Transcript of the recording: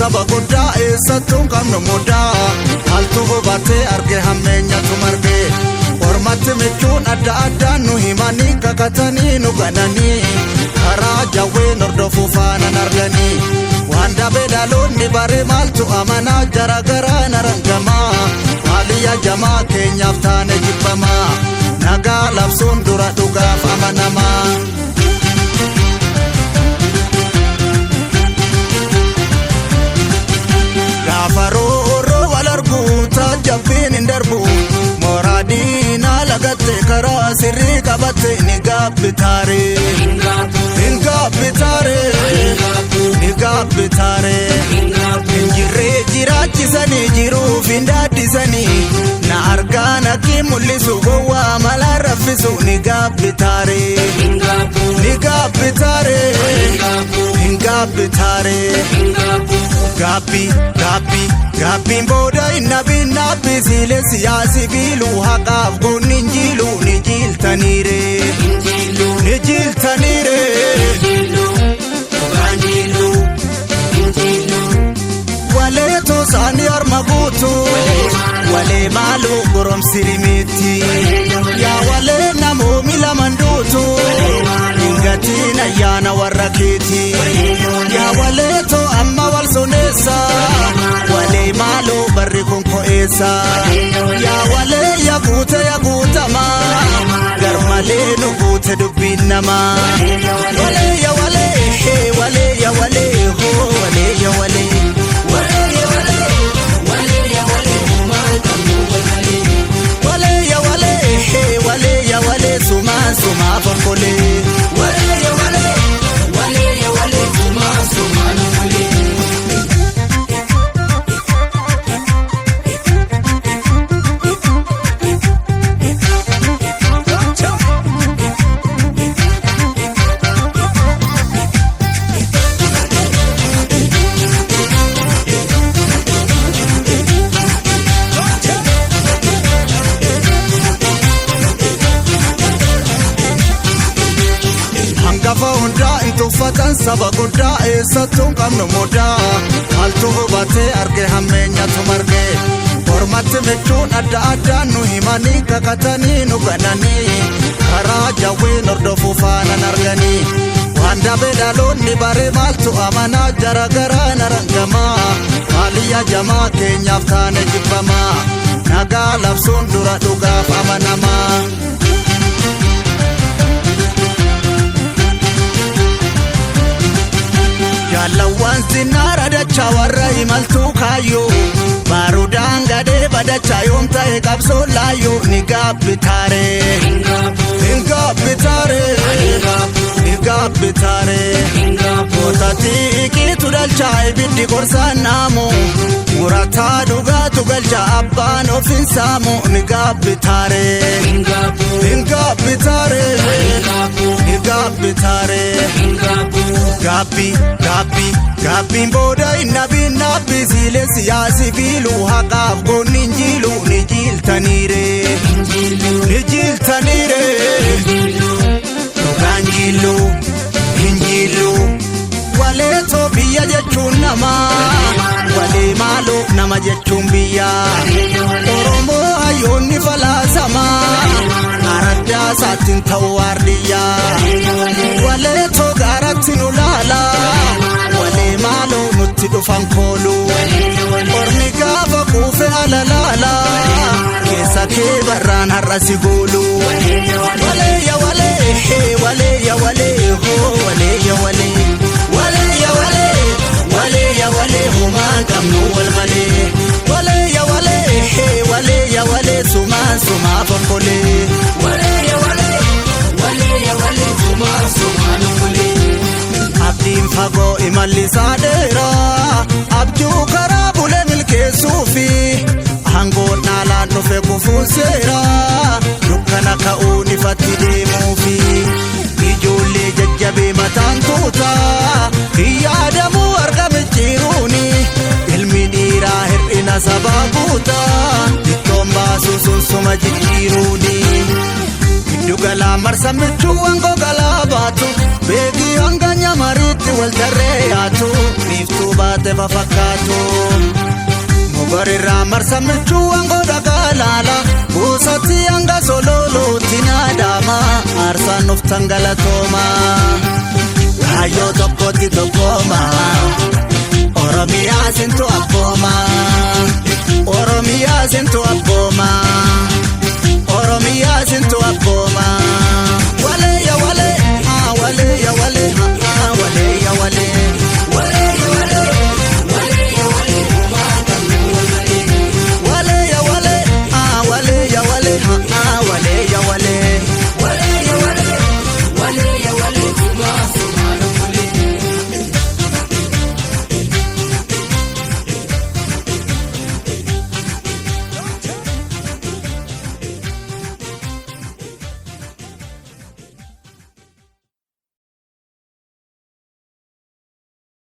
saba guddaa eessattuun qabnu muddaa haltu hubatee arge hammeenyatu marge ormatti michuun adda addaan nu himanii kakatanii nu gananii karaa jawween hordofuu faanan arganii waan dabee dhaloonni bare maaltu amanaa jaragaraa narangamaa maaliyya jamaa keenyaaf taane jibbamaa nagaa labsuun dura dhugaaf amanamaa. Gafaroo wal arguu taajabbiin hin darbu moraadiina lagatte karaa sirrii qabatte ni gaabbitaare hinjirree jiraachisanii jiruuf hin daaddisanii na argaa nakii mul'isu gowwaa malaa raffisu ni gaabbitaare Gaabbiin booda innabin nabbi siile siyaasi biiluu haqaaf goonni injiilu ni jiiltaniire walee toosaanii orma guutu walee maaluu goromsiri miti yaa walee namoomi laman duutu hingatiin ayyaana warra keeti yaa walee too amma wal soneessa walee maaluu barri kun ko'eessa yaa walee yaa guutama garmalee nu guute dubbiin namaa walee yaa walee walee yaa walee hoo walee yaa walee Suma fokole wale suma nukule Tuffatan saba guddaa eessattuun qabnu muddaa haltu hubatee arge hammeenyatu marge ormatti michuun adda addaan nu himanii kakatanii nu gananii karaa jawween hordofuu faanan arganii waan dabee dhaloonni bare maaltu amanaa jaragaraa narangamaa maaliyya jamaa keenyaaf taane jibbamaa nagaa labsuun dura dhugaaf amanamaa. Jaalawwan sinnaara dachaa warra imaltuu kaayyoo baarudaan gadee badachaa yoom ta'e qabsoo laayyoo ni gaabbitaare mootatii qiitu dhalchaa ibiddi gorsaan naamu murataa dhugaatu galcha abbaan ofin saamu ni gaabbitaare Gaabbiin booda innabin nabbi siile siyaasi biiluu haqaaf goonni injiilu ni jiiltaniire dhugaan injiilu walee too biyya jechuun namaa walee maaloo nama jechuun biyya Oromoo hayyoonni falaasamaa araddaa saatiin ta'uu waardiyyaa walee too gaaratti nu laala walee maaloo nutti dhufan koolu ormi gaafa kuufe alalaala keessa kee barraan har'a si goolu walee yaa walee hoo walee yaa walee humaan qabnu wal malee walee yaa walee suma fokole suma nukule abdiin fagoo imallisaa dheeraa abjuu karaa bulee milkeessuufi hangoon dhaalaan dhufe kufuun seeraa dukkana ka'uun ifatti deemuufi ijoollee jajjabee mataan tuutaa yaadamuu argame jiruuni ilmi dhiiraa hir'ina sabaa guutaa ittoon baasuu sun suma jijjiiruuni giddu galaa marsa michuu wangoo galaa baatu beekii hanganya maritti wal tarreeyyaatu biiftuu baate fafakkaatu. Mugarirraa marsammichuu hangoodha gaalaala buusatti hanga sololuutti naadama aarsaan nuuf tangalatooma. Kaayyoo tokkotti tokkooma Oromiyaa sintu abbooma Oromiyaa sintu abbooma.